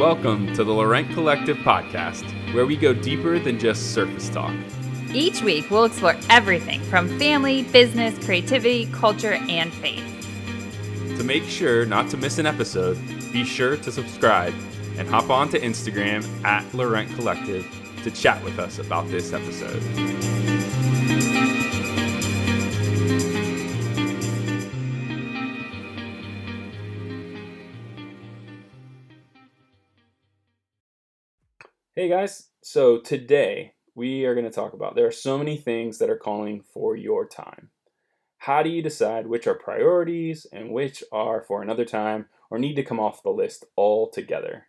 Welcome to the Laurent Collective podcast, where we go deeper than just surface talk. Each week, we'll explore everything from family, business, creativity, culture, and faith. To make sure not to miss an episode, be sure to subscribe and hop on to Instagram at Laurent Collective to chat with us about this episode. Hey guys, so today we are going to talk about there are so many things that are calling for your time. How do you decide which are priorities and which are for another time or need to come off the list altogether?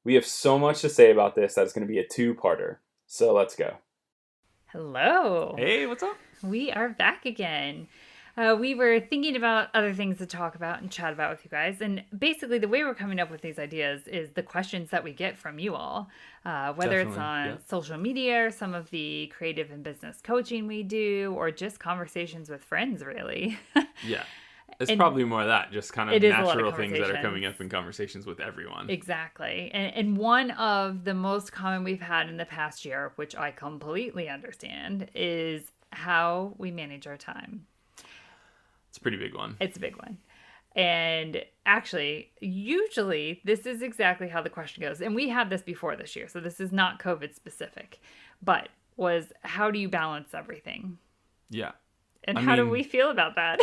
We have so much to say about this that it's going to be a two-parter. So let's go. Hello. Hey, what's up? We are back again. We were thinking about other things to talk about and chat about with you guys. And basically, the way we're coming up with these ideas is the questions that we get from you all, whether it's on social media or some of the creative and business coaching we do, or just conversations with friends, really. Yeah. It's probably more of that, just kind of natural things that are coming up in conversations with everyone. Exactly. And one of the most common we've had in the past year, which I completely understand, is how we manage our time. It's a pretty big one. It's a big one. And actually, usually, this is exactly how the question goes. And we had this before this year, so this is not COVID specific, but was how do you balance everything? Yeah. And how do we feel about that?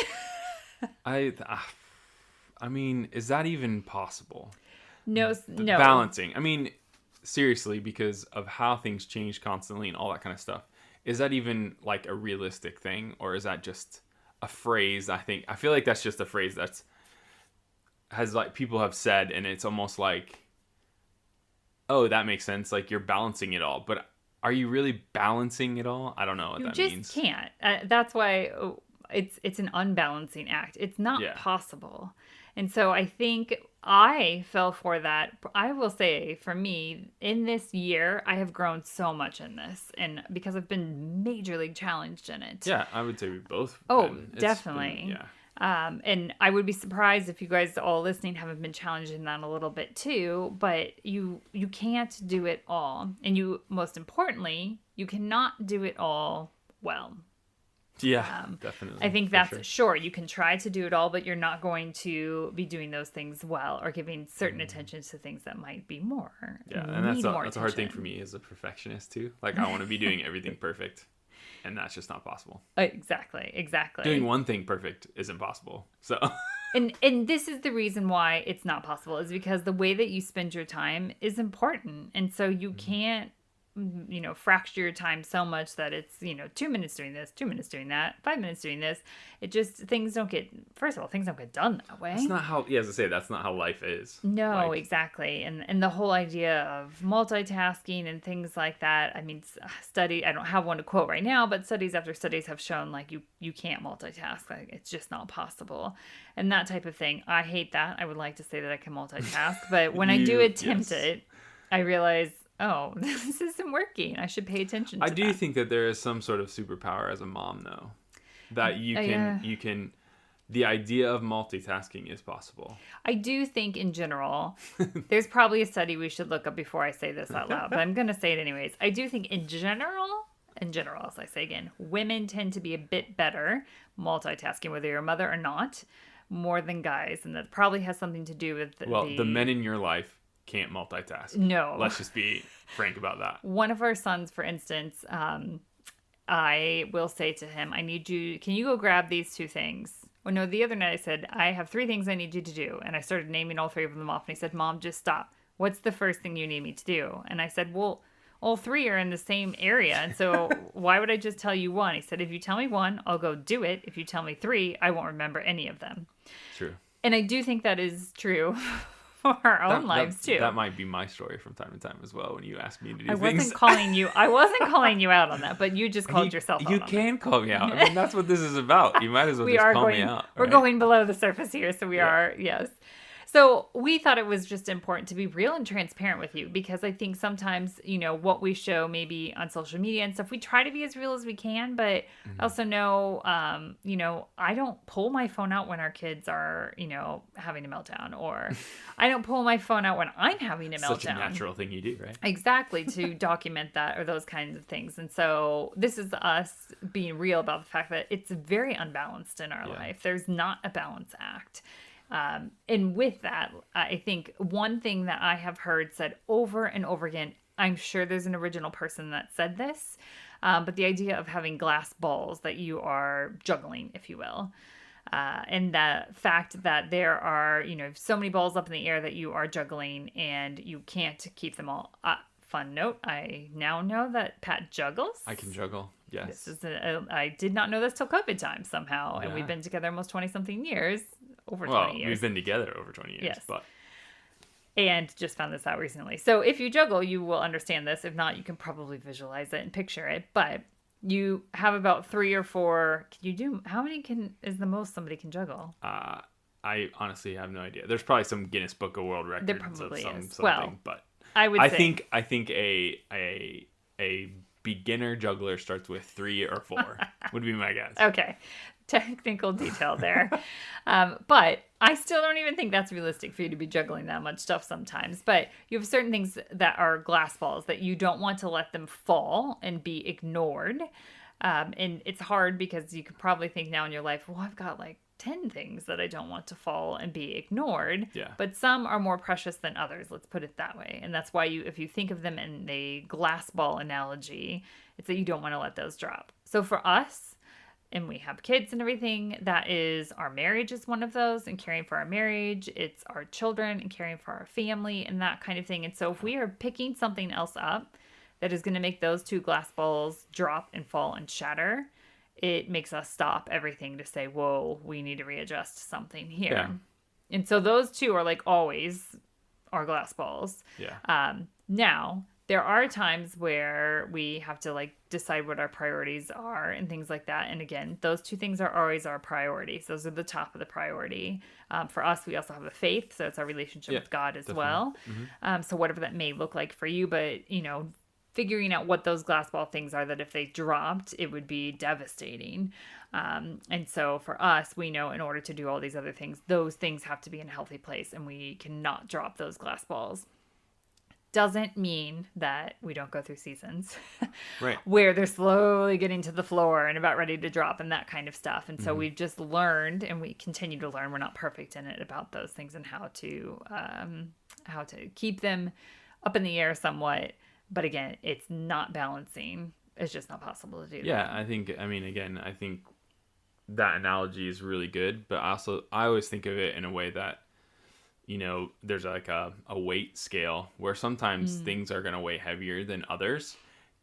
I mean, is that even possible? No. Balancing. I mean, seriously, because of how things change constantly and all that kind of stuff. Is that even like a realistic thing, or is that just a phrase? I feel like that's just a phrase has like people have said, and it's almost like, oh, that makes sense. Like you're balancing it all, but are you really balancing it all? I don't know what that means. You just can't. That's why it's an unbalancing act. It's not possible. And so I think I fell for that. I will say for me, in this year, I have grown so much in this, and because I've been majorly challenged in it. Yeah, I would say we both. Definitely. And I would be surprised if you guys all listening haven't been challenged in that a little bit too, but you can't do it all. And you, most importantly, you cannot do it all well. Yeah, definitely. I think that's sure. You can try to do it all, but you're not going to be doing those things well or giving certain attention to things that might be more. Yeah, and that's a hard thing for me as a perfectionist too. Like I want to be doing everything perfect, and that's just not possible. Exactly. Doing one thing perfect is impossible. So. And this is the reason why it's not possible, is because the way that you spend your time is important, and so you can't fracture your time so much that it's 2 minutes doing this, 2 minutes doing that, 5 minutes doing this. It just things don't get done that way. That's not how. Yeah, as I say, that's not how life is. No, exactly. And the whole idea of multitasking and things like that. I mean, I don't have one to quote right now, but studies after studies have shown like you can't multitask. Like it's just not possible. And that type of thing. I hate that. I would like to say that I can multitask, but when I do attempt it, I realize, oh, this isn't working. I should pay attention to that. I do think that there is some sort of superpower as a mom, though, that you can, the idea of multitasking is possible. I do think in general, there's probably a study we should look up before I say this out loud, but I'm going to say it anyways. I do think in general, as I say again, women tend to be a bit better multitasking, whether you're a mother or not, more than guys. And that probably has something to do with the men in your life can't multitask. No. Let's just be frank about that. One of our sons, for instance, I will say to him, can you go grab these two things? Well, no, the other night I said, I have 3 things I need you to do. And I started naming all 3 of them off. And he said, Mom, just stop. What's the first thing you need me to do? And I said, well, all 3 are in the same area. And so why would I just tell you 1? He said, if you tell me 1, I'll go do it. If you tell me 3, I won't remember any of them. True. And I do think that is true for our own lives too. That might be my story from time to time as well. When you ask me to do things, I wasn't calling you out on that, but you just called yourself out. You can call me out. I mean, that's what this is about. You might as well call me out. We're going below the surface here, so we are. Yes. So we thought it was just important to be real and transparent with you because I think sometimes, what we show maybe on social media and stuff, we try to be as real as we can, but I also know, I don't pull my phone out when our kids are, having a meltdown, or I don't pull my phone out when I'm having a meltdown. Such a natural thing you do, right? Exactly, to document that or those kinds of things. And so this is us being real about the fact that it's very unbalanced in our life. There's not a balance act. And with that, I think one thing that I have heard said over and over again, I'm sure there's an original person that said this, but the idea of having glass balls that you are juggling, if you will. And the fact that there are, so many balls up in the air that you are juggling and you can't keep them all. Fun note, I now know that Pat juggles. I can juggle, yes. I did not know this till COVID time somehow. And we've been together almost 20-something years. Over 20 years. We've been together over 20 years. Yes. But... And just found this out recently. So if you juggle, you will understand this. If not, you can probably visualize it and picture it. But you have about 3 or 4. How many is the most somebody can juggle? I honestly have no idea. There's probably some Guinness Book of World Records. There probably of is. Something, but I think a beginner juggler starts with 3 or 4 would be my guess. Okay. Technical detail there. But I still don't even think that's realistic for you to be juggling that much stuff sometimes. But you have certain things that are glass balls that you don't want to let them fall and be ignored. And it's hard because you could probably think now in your life, well, I've got like 10 things that I don't want to fall and be ignored. Yeah. But some are more precious than others. Let's put it that way. And that's why if you think of them in a glass ball analogy, it's that you don't want to let those drop. So for us, and we have kids and everything, that is, our marriage is one of those, and caring for our marriage. It's our children and caring for our family and that kind of thing. And so if we are picking something else up that is going to make those 2 glass balls drop and fall and shatter, it makes us stop everything to say, whoa, we need to readjust something here. Yeah. And so those 2 are like always our glass balls. Yeah. Now, there are times where we have to like decide what our priorities are and things like that. And again, those 2 things are always our priorities. Those are the top of the priority. For us, we also have a faith. So it's our relationship with God as well. Mm-hmm. So whatever that may look like for you, but figuring out what those glass ball things are that if they dropped, it would be devastating. And so for us, we know in order to do all these other things, those things have to be in a healthy place and we cannot drop those glass balls. Doesn't mean that we don't go through seasons right. where they're slowly getting to the floor and about ready to drop and that kind of stuff. And so we've just learned, and we continue to learn, we're not perfect in it, about those things and how to keep them up in the air somewhat. But again, it's not balancing. It's just not possible to do that. Yeah, I think that analogy is really good, but I always think of it in a way that, there's like a weight scale where sometimes things are going to weigh heavier than others.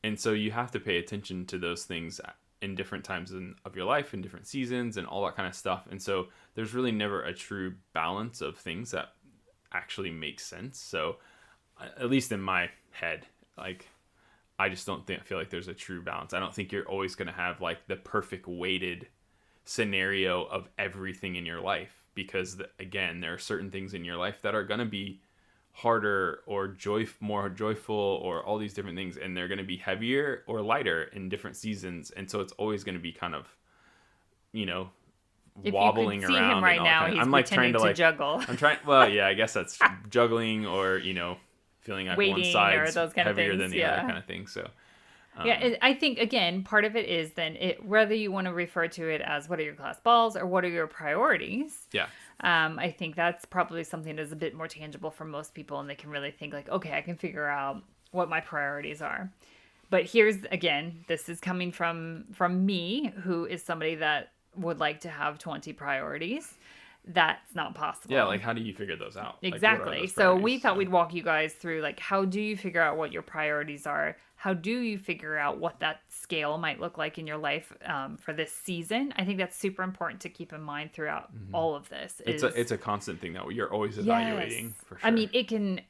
And so you have to pay attention to those things in different times of your life, in different seasons and all that kind of stuff. And so there's really never a true balance of things that actually make sense. So at least in my head, like, I just don't feel like there's a true balance. I don't think you're always going to have like the perfect weighted scenario of everything in your life. Because, again, there are certain things in your life that are going to be harder or more joyful or all these different things. And they're going to be heavier or lighter in different seasons. And so it's always going to be kind of, wobbling around. If you could see him right now, he's I'm like pretending trying to juggle. Well, yeah, I guess that's juggling or, feeling like waiting, one side's or those kind heavier of things, than the other kind of thing. So... I think, again, part of it is then whether you want to refer to it as what are your glass balls or what are your priorities. Yeah. I think that's probably something that's a bit more tangible for most people, and they can really think like, okay, I can figure out what my priorities are. But here's, again, this is coming from me, who is somebody that would like to have 20 priorities. That's not possible. Yeah, like how do you figure those out? Exactly. Like, so we thought we'd walk you guys through, like, how do you figure out what your priorities are? How do you figure out what that scale might look like in your life for this season? I think that's super important to keep in mind throughout all of this. It's a constant thing that you're always evaluating. Yes. For sure. I mean, it can...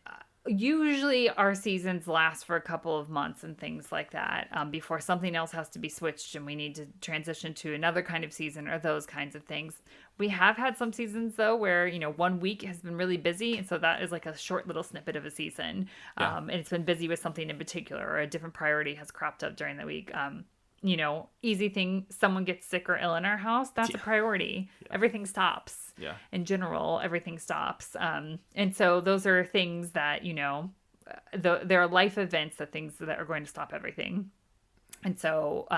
Usually our seasons last for a couple of months and things like that, before something else has to be switched and we need to transition to another kind of season or those kinds of things. We have had some seasons though where, 1 week has been really busy, and so that is like a short little snippet of a season. Yeah. And it's been busy with something in particular, or a different priority has cropped up during the week. Easy thing, someone gets sick or ill in our house, that's a priority. Everything stops. Yeah. In general, everything stops. And so those are things that, there are life events, things that are going to stop everything. And so,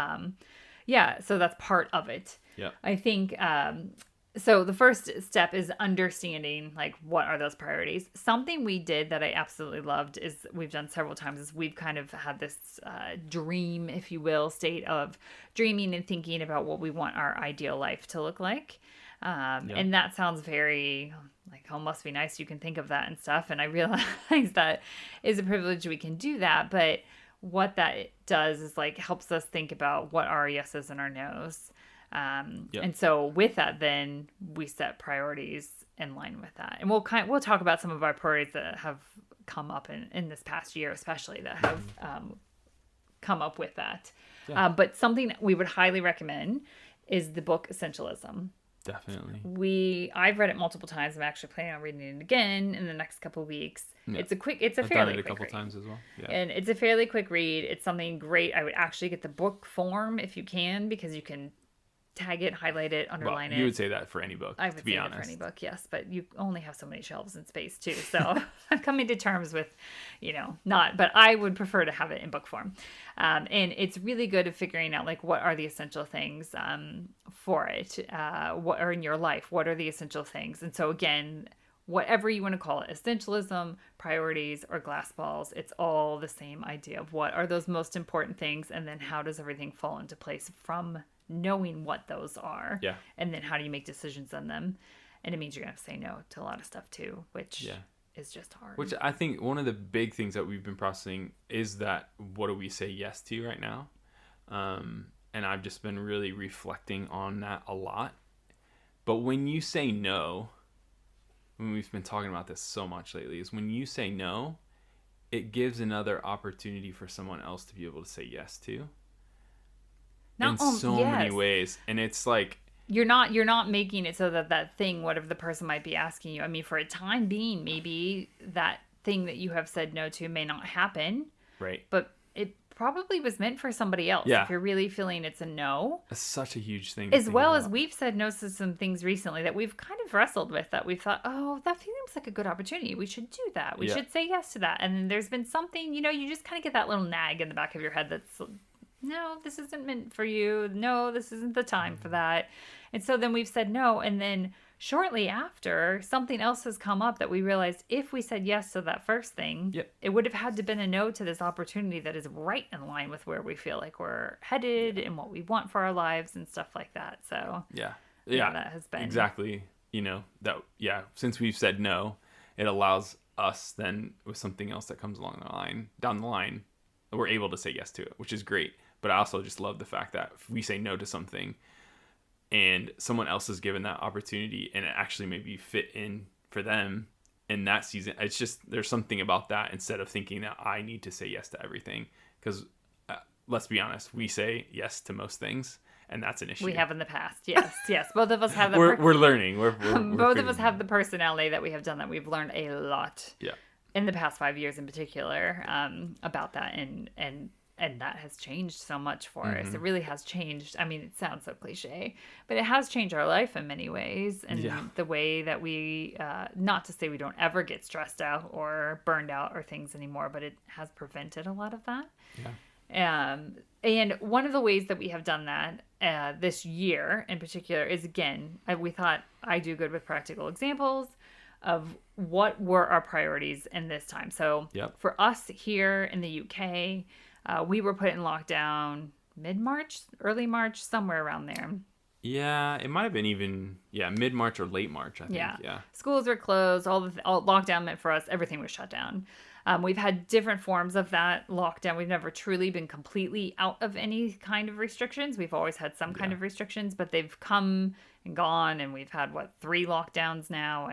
so that's part of it. Yeah. I think, so the first step is understanding, like, what are those priorities. Something we did that I absolutely loved is, we've done several times, is we've kind of had this dream, if you will, state of dreaming and thinking about what we want our ideal life to look like. And that sounds very like, oh, must be nice you can think of that and stuff. And I realize that is a privilege, we can do that. But what that does is, like, helps us think about what are our yeses and our nos. And so with that, then we set priorities in line with that. And we'll talk about some of our priorities that have come up in this past year, especially, that have come up with that. Yeah. But something that we would highly recommend is the book Essentialism. Definitely. I've read it multiple times. I'm actually planning on reading it again in the next couple of weeks. Yeah. It's a I've fairly done it quick a couple read. times as well. Yeah. And it's a fairly quick read. It's something great. I would actually get the book form if you can, because you can tag it, highlight it, underline it. You would say that for any book, I would to be say honest. that for any book, yes. But you only have so many shelves and space too. So I'm coming to terms with, not. But I would prefer to have it in book form. And it's really good at figuring out, like, what are the essential things for it? What are in your life? What are the essential things? And so, again, whatever you want to call it, essentialism, priorities, or glass balls, it's all the same idea of what are those most important things, and then how does everything fall into place from knowing what those are. Yeah. And then how do you make decisions on them? And it means you're going to have to say no to a lot of stuff too, which is just hard. Which I think one of the big things that we've been processing is that, what do we say yes to right now? And I've just been really reflecting on that a lot. But when you say no, when we've been talking about this so much lately, is when you say no, it gives another opportunity for someone else to be able to say yes to. In so many ways. And it's like, you're not making it so that thing, whatever the person might be asking you, I mean, for a time being, maybe that thing that you have said no to may not happen, right? But it probably was meant for somebody else. If you're really feeling it's a no, that's such a huge thing, as well as we've said no to some things recently that we've kind of wrestled with, that we've thought, oh, that seems like a good opportunity, we should do that, we should say yes to that. And then there's been something, you just kind of get that little nag in the back of your head that's, no, this isn't meant for you. No, this isn't the time for that. And so then we've said no. And then shortly after, something else has come up that we realized, if we said yes to that first thing, it would have had to been a no to this opportunity that is right in line with where we feel like we're headed and what we want for our lives and stuff like that. So that has been exactly, since we've said no, it allows us then, with something else that comes down the line, we're able to say yes to it, which is great. But I also just love the fact that if we say no to something and someone else is given that opportunity and it actually maybe fit in for them in that season, it's just, there's something about that, instead of thinking that I need to say yes to everything. Because let's be honest, we say yes to most things, and that's an issue. We have in the past, yes. Both of us have that. We're learning. We're both of us have the personality that we have done that. We've learned a lot. Yeah. In the past 5 years in particular, about that, and that has changed so much for us. It really has changed. I mean, it sounds so cliche, but it has changed our life in many ways. And the way that we, not to say we don't ever get stressed out or burned out or things anymore, but it has prevented a lot of that. Yeah. And one of the ways that we have done that this year in particular is, again, we thought I do good with practical examples of what were our priorities in this time. So for us here in the UK, we were put in lockdown mid-March, early March, somewhere around there. Yeah, it might have been even mid-March or late March, I think. Yeah. Schools were closed. All lockdown meant for us, everything was shut down. We've had different forms of that lockdown. We've never truly been completely out of any kind of restrictions. We've always had some kind of restrictions, but they've come and gone, and we've had 3 lockdowns now,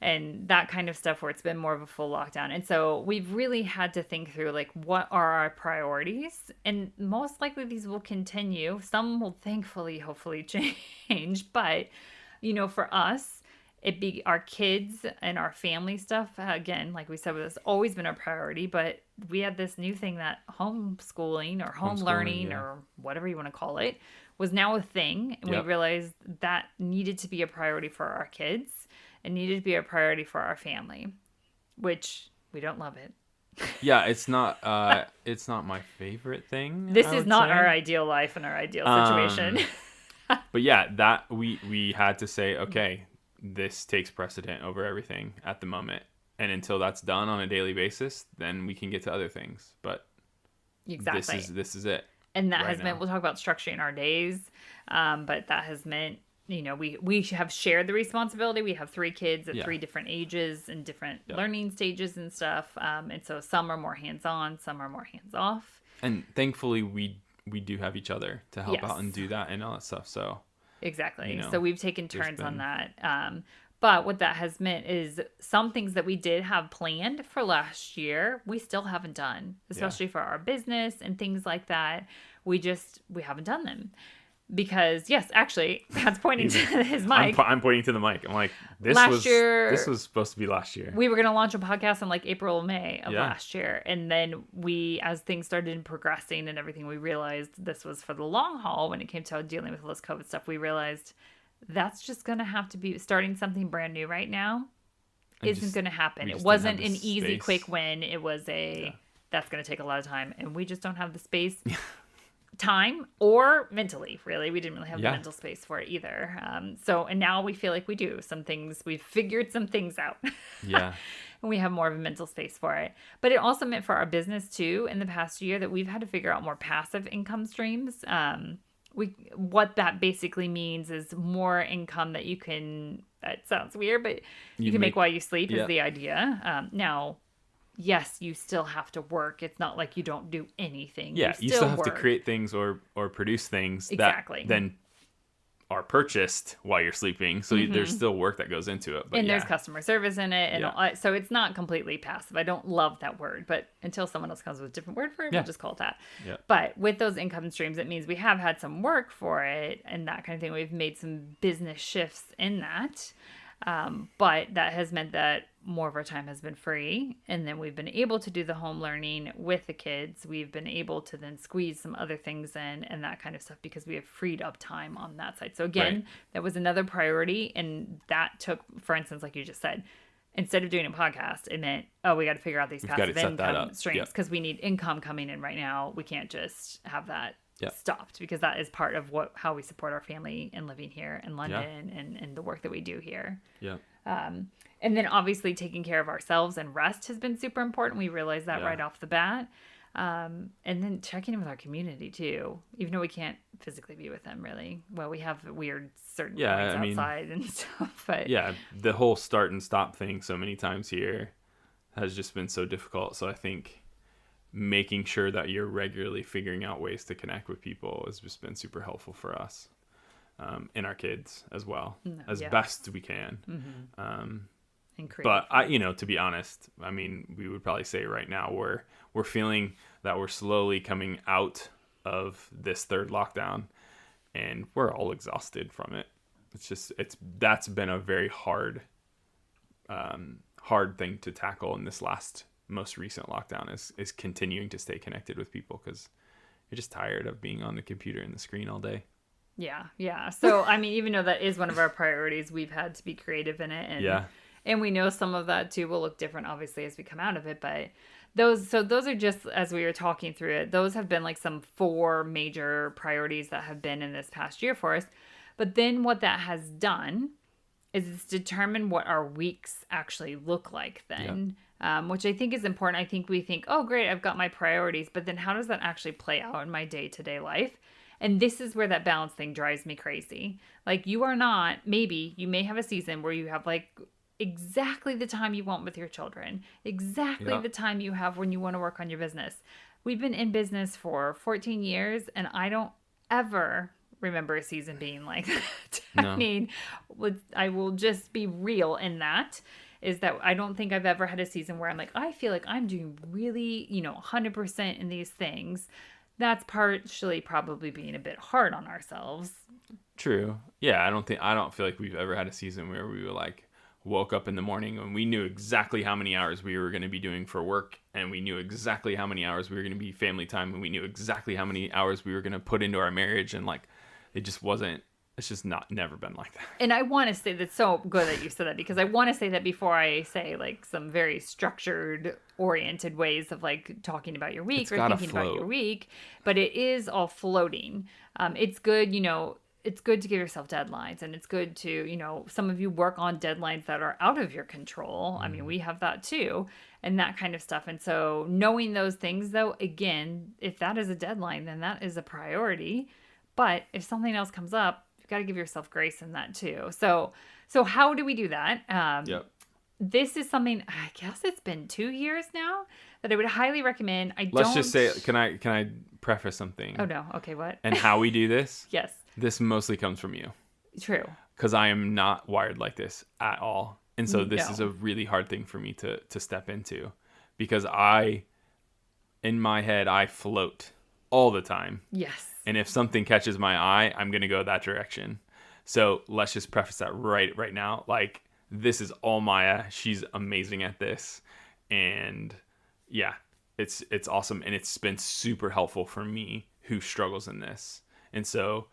and that kind of stuff where it's been more of a full lockdown. And so we've really had to think through, like, what are our priorities? And most likely these will continue. Some will thankfully, hopefully change. But, for us, our kids and our family stuff, again, like we said, it's always been a priority. But we had this new thing that homeschooling or home learning or whatever you want to call it was now a thing. And we realized that needed to be a priority for our kids. It needed to be a priority for our family, which we don't love it. Yeah, it's not my favorite thing. This is not our ideal life and our ideal situation. But yeah, that we had to say, okay, this takes precedent over everything at the moment. And until that's done on a daily basis, then we can get to other things. But exactly, this is it. And that has meant, we'll talk about structuring our days, but that has meant, we have shared the responsibility. We have 3 kids at 3 different ages and different learning stages and stuff. And so some are more hands-on, some are more hands-off. And thankfully, we do have each other to help out and do that and all that stuff. So exactly. So we've taken turns on that. But what that has meant is some things that we did have planned for last year, we still haven't done, especially for our business and things like that. We haven't done them. Because yes, actually, Pat's pointing to his mic. I'm pointing to the mic. I'm like, this was supposed to be last year. We were going to launch a podcast in like April or May of last year, and then as things started progressing and everything, we realized this was for the long haul. When it came to dealing with all this COVID stuff, we realized that's just going to have to be starting something brand new right now. Isn't going to happen. It wasn't an easy, quick win. It was that's going to take a lot of time, and we just don't have the space. Time or mentally, really. We didn't really have the mental space for it either. And now we feel like we do we've figured some things out. And we have more of a mental space for it. But it also meant for our business too, in the past year, that we've had to figure out more passive income streams. What that basically means is more income that you can, that sounds weird, but you can make while you sleep is the idea. Now, yes, you still have to work. It's not like you don't do anything. Yeah, you still have to create things or produce things that then are purchased while you're sleeping. So there's still work that goes into it. But there's customer service in it. And so it's not completely passive. I don't love that word, but until someone else comes with a different word for it, we'll just call it that. Yeah. But with those income streams, it means we have had some work for it and that kind of thing. We've made some business shifts in that. But that has meant that more of our time has been free, and then we've been able to do the home learning with the kids. We've been able to then squeeze some other things in and that kind of stuff because we have freed up time on that side. So again, that was another priority, and that took, for instance, like you just said, instead of doing a podcast, it meant, we got to figure out these passive income streams because we need income coming in right now. We can't just have that stopped because that is part of how we support our family and living here in London and the work that we do here. And then obviously taking care of ourselves and rest has been super important. We realized that right off the bat. And then checking in with our community too, even though we can't physically be with them really. Well, we have weird certain points outside and stuff, but the whole start and stop thing so many times here has just been so difficult. So I think making sure that you're regularly figuring out ways to connect with people has just been super helpful for us, and our kids as well, as best we can. But to be honest, I mean, we would probably say right now we're feeling that we're slowly coming out of this 3rd lockdown, and we're all exhausted from it. That's been a very hard thing to tackle in this most recent lockdown is continuing to stay connected with people because you're just tired of being on the computer and the screen all day. Yeah. So, I mean, even though that is one of our priorities, we've had to be creative in it. And we know some of that too will look different, obviously, as we come out of it. But those are just, as we were talking through it, those have been like some 4 major priorities that have been in this past year for us. But then what that has done is it's determined what our weeks actually look like then. Which I think is important. I think we think, oh, great, I've got my priorities. But then how does that actually play out in my day-to-day life? And this is where that balance thing drives me crazy. Like you may have a season where you have like exactly the time you want with your children, exactly Yeah. the time you have when you want to work on your business. We've been in business for 14 years, and I don't ever remember a season being like that. I No. mean, I will just be real in that. Is that I don't think I've ever had a season where I'm like, I feel like I'm doing really, 100% in these things. That's partially probably being a bit hard on ourselves. True. Yeah, I don't feel like we've ever had a season where we were like woke up in the morning and we knew exactly how many hours we were going to be doing for work, and we knew exactly how many hours we were going to be family time, and we knew exactly how many hours we were going to put into our marriage, and like it just wasn't it's just not never been like that. And I want to say that's so good that you said that, because I want to say that before I say like some very structured oriented ways of like talking about your week It's or gotta thinking about your float. week, but it is all floating. It's good, it's good to give yourself deadlines, and it's good to, some of you work on deadlines that are out of your control. I mean, we have that too, and that kind of stuff. And so knowing those things though, again, if that is a deadline, then that is a priority. But if something else comes up, you've got to give yourself grace in that too. So how do we do that? Yep. This is something, I guess it's been 2 years now, that I would highly recommend. Let's just say, can I preface something? Oh no. Okay, what? And how we do this? Yes. This mostly comes from you, True. because I am not wired like this at all. And so this is No. a really hard thing for me to step into, because in my head, I float all the time. Yes. And if something catches my eye, I'm going to go that direction. So let's just preface that right now. Like, this is all Maya. She's amazing at this. And yeah, it's awesome. And it's been super helpful for me who struggles in this. And so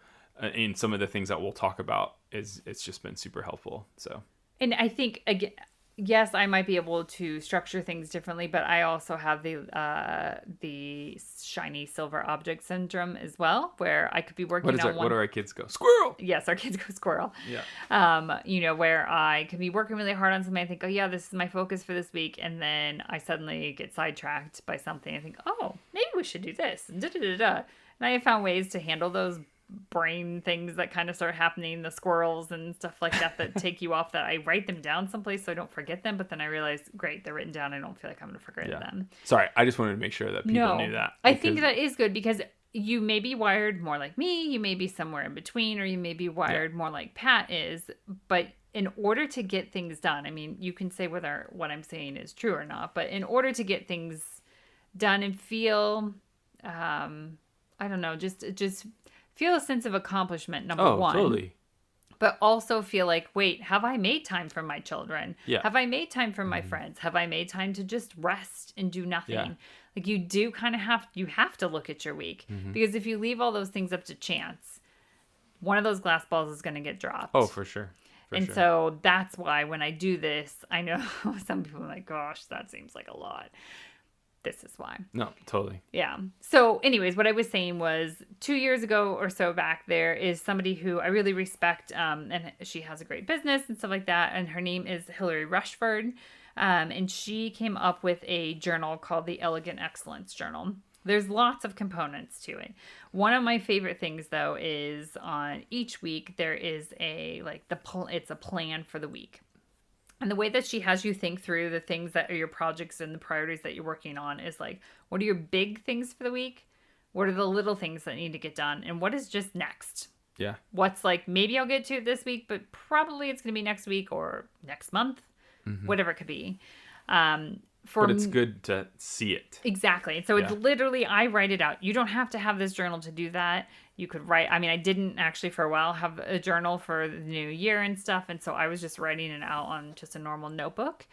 in some of the things that we'll talk about, it's just been super helpful. So, And I think, again, yes, I might be able to structure things differently, but I also have the shiny silver object syndrome as well, where I could be working on one. what do our kids go? Squirrel. Yes, our kids go squirrel. Yeah. Where I can be working really hard on something. I think, oh yeah, this is my focus for this week, and then I suddenly get sidetracked by something. I think, oh, maybe we should do this, and da da da da. And I have found ways to handle those brain things that kind of start happening, the squirrels and stuff like that take you off, that I write them down someplace so I don't forget them, but then I realize, great, they're written down, I don't feel like I'm going to forget them. Sorry, I just wanted to make sure that people knew that. I think that is good, because you may be wired more like me, you may be somewhere in between, or you may be wired more like Pat is, but in order to get things done, I mean, you can say whether what I'm saying is true or not, but in order to get things done and feel, I don't know, just feel a sense of accomplishment, number one. Totally. But also feel like, wait, have I made time for my children? Yeah. Have I made time for my friends? Have I made time to just rest and do nothing? Yeah. Like, you do kind of have to look at your week, because if you leave all those things up to chance, one of those glass balls is going to get dropped. Oh, for sure. So that's why when I do this, I know some people are like, gosh, that seems like a lot. This is why. No, totally. Yeah. So anyways, what I was saying was 2 years ago or so back, there is somebody who I really respect, and she has a great business and stuff like that. And her name is Hillary Rushford. And she came up with a journal called the Elegant Excellence Journal. There's lots of components to it. One of my favorite things, though, is on each week, there is it's a plan for the week. And the way that she has you think through the things that are your projects and the priorities that you're working on is like, what are your big things for the week? What are the little things that need to get done? And what is just next? Yeah. What's like, maybe I'll get to it this week, but probably it's going to be next week or next month, whatever it could be. But it's good to see it. Exactly. And so it's literally, I write it out. You don't have to have this journal to do that. You could write, I mean, I didn't actually for a while have a journal for the new year and stuff. And so I was just writing it out on just a normal notebook.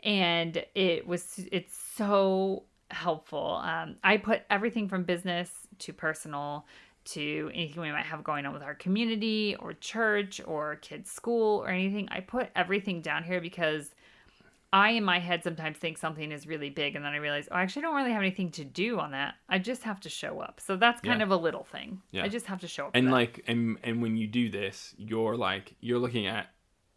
And it's so helpful. I put everything from business to personal to anything we might have going on with our community or church or kids' school or anything. I put everything down here because I, in my head, sometimes think something is really big, and then I realize, I actually don't really have anything to do on that. I just have to show up. So that's kind of a little thing. Yeah. I just have to show up. And and when you do this, you're looking at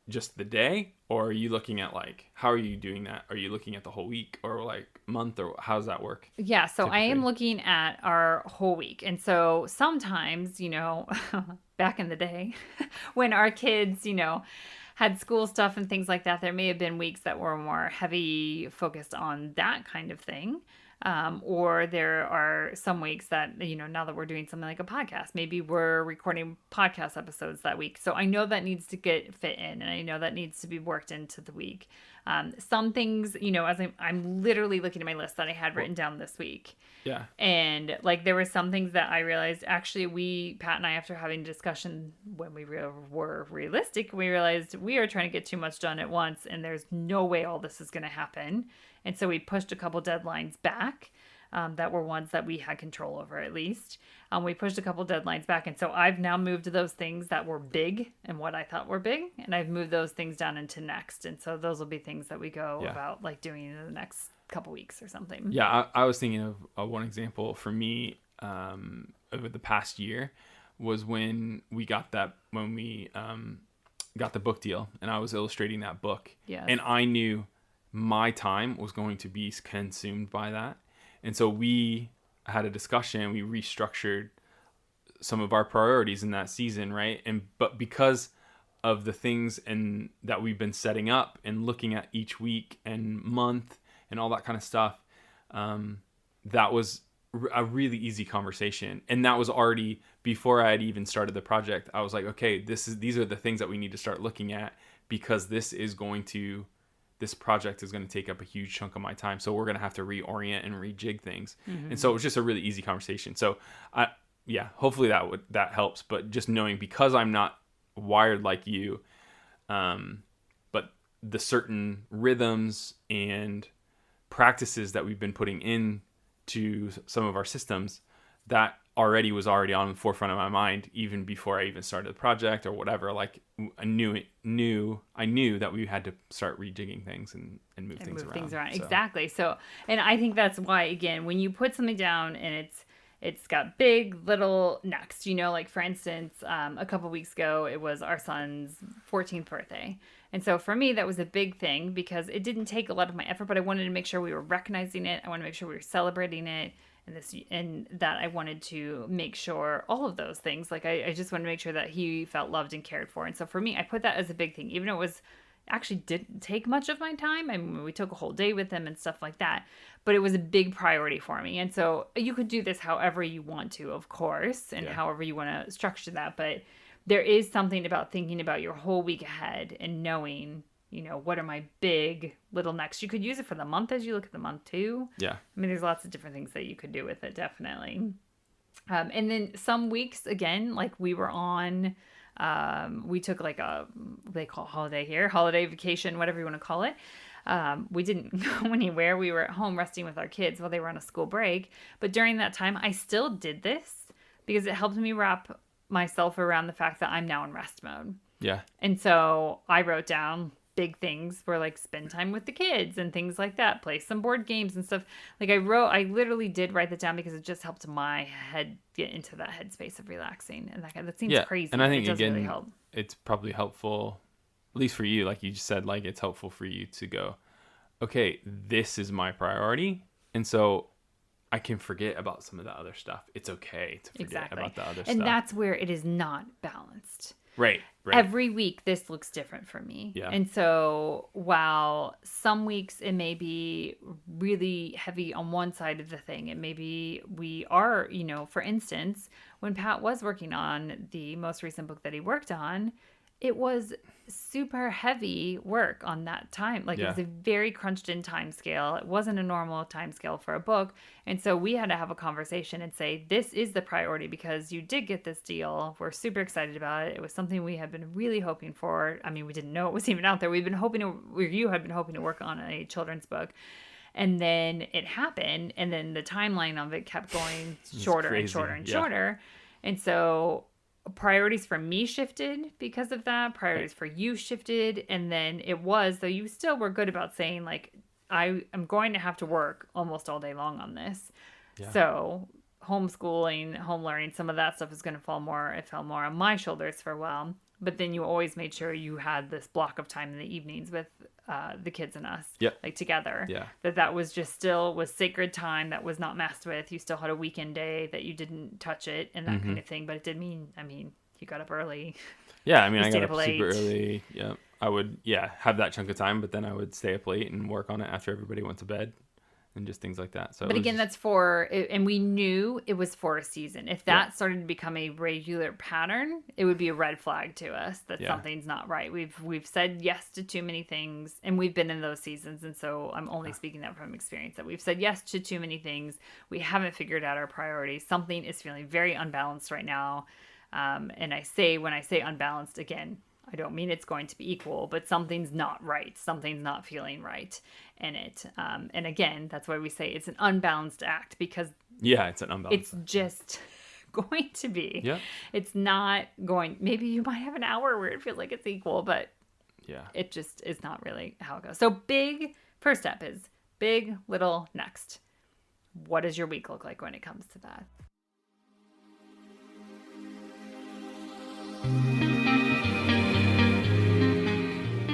just the day, or are you looking at how are you doing that? Are you looking at the whole week or month, or how does that work? Yeah. So typically, I am looking at our whole week. And so sometimes, back in the day when our kids, had school stuff and things like that, there may have been weeks that were more heavy focused on that kind of thing. Or there are some weeks that, now that we're doing something like a podcast, maybe we're recording podcast episodes that week. So I know that needs to get fit in, and I know that needs to be worked into the week. Some things, as I'm literally looking at my list that I had written down this week. Yeah. And like there were some things that I realized actually Pat and I, after having a discussion when we were realistic, we realized we are trying to get too much done at once and there's no way all this is going to happen. And so we pushed a couple deadlines back that were ones that we had control over at least. We pushed a couple deadlines back. And so I've now moved those things that were big and what I thought were big. And I've moved those things down into next. And so those will be things that we go about like doing in the next couple weeks or something. Yeah, I was thinking of one example for me over the past year was when we got the book deal and I was illustrating that book. Yes. And I knew my time was going to be consumed by that. And so we had a discussion, we restructured some of our priorities in that season, right? But because of the things and that we've been setting up and looking at each week and month and all that kind of stuff, that was a really easy conversation. And that was already before I had even started the project. I was like, okay, these are the things that we need to start looking at because this project is going to take up a huge chunk of my time. So we're going to have to reorient and rejig things. Mm-hmm. And so it was just a really easy conversation. So hopefully that helps. But just knowing, because I'm not wired like you, but the certain rhythms and practices that we've been putting in to some of our systems, that already on the forefront of my mind even before I even started the project or whatever. Like I knew that we had to start rejigging things and move things around. So. Exactly. So, and I think that's why, again, when you put something down and it's got big, little next, like for instance, a couple weeks ago, it was our son's 14th birthday. And so for me, that was a big thing because it didn't take a lot of my effort, but I wanted to make sure we were recognizing it. I wanted to make sure we were celebrating it. And that I wanted to make sure all of those things, like I just wanted to make sure that he felt loved and cared for. And so for me, I put that as a big thing, even though it was actually didn't take much of my time. I mean, we took a whole day with him and stuff like that, but it was a big priority for me. And so you could do this however you want to, of course, and however you want to structure that. But there is something about thinking about your whole week ahead and knowing, what are my big little next? You could use it for the month as you look at the month too. Yeah. I mean, there's lots of different things that you could do with it, definitely. And then some weeks, again, like we were on, we took like they call it holiday here, holiday vacation, whatever you want to call it. We didn't go anywhere. We were at home resting with our kids while they were on a school break. But during that time, I still did this because it helped me wrap myself around the fact that I'm now in rest mode. Yeah. And so I wrote down big things were like spend time with the kids and things like that, play some board games and stuff. Like I literally did write that down because it just helped my head get into that headspace of relaxing. And that seems crazy. And I think, again, really help. It's probably helpful, at least for you, like you just said, like it's helpful for you to go, okay, this is my priority. And so I can forget about some of the other stuff. It's okay to forget about the other stuff. And that's where it is not balanced. Right. Every week, this looks different for me. Yeah. And so while some weeks it may be really heavy on one side of the thing, it may be we are, for instance, when Pat was working on the most recent book that he worked on, it was super heavy work on that time. Like it was a very crunched in time scale. It wasn't a normal time scale for a book. And so we had to have a conversation and say, this is the priority because you did get this deal. We're super excited about it. It was something we had been really hoping for. I mean, we didn't know it was even out there. You had been hoping to work on a children's book. And then it happened. And then the timeline of it kept going shorter and shorter and shorter. And so priorities for me shifted because of that. Priorities for you shifted. And then it was, though you still were good about saying, like, I am going to have to work almost all day long on this. Yeah. So homeschooling, home learning, some of that stuff is going to fall more on my shoulders for a while. But then you always made sure you had this block of time in the evenings with the kids and us, like together. Yeah. That was just still was sacred time that was not messed with. You still had a weekend day that you didn't touch it and that kind of thing. But it did mean, you got up early. Yeah, I got up super early. Yeah, I would, have that chunk of time, but then I would stay up late and work on it after everybody went to bed and just things like that. So, But again, that's and we knew it was for a season. If that started to become a regular pattern, it would be a red flag to us that something's not right. We've said yes to too many things, and we've been in those seasons. And so I'm only speaking that from experience, that we've said yes to too many things. We haven't figured out our priorities. Something is feeling very unbalanced right now. And when I say unbalanced, again, I don't mean it's going to be equal, but something's not right. Something's not feeling right in it. And again, that's why we say it's an unbalanced act, because it's an unbalanced act. Just going to be. Yeah. It's not going, maybe you might have an hour where it feels like it's equal, but it just is not really how it goes. So first step is big, little, next. What does your week look like when it comes to that?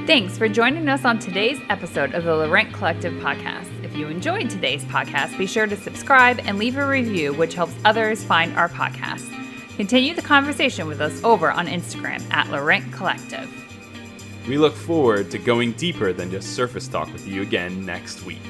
Thanks for joining us on today's episode of the Laurent Collective podcast. If you enjoyed today's podcast, be sure to subscribe and leave a review, which helps others find our podcast. Continue the conversation with us over on Instagram at Laurent Collective. We look forward to going deeper than just surface talk with you again next week.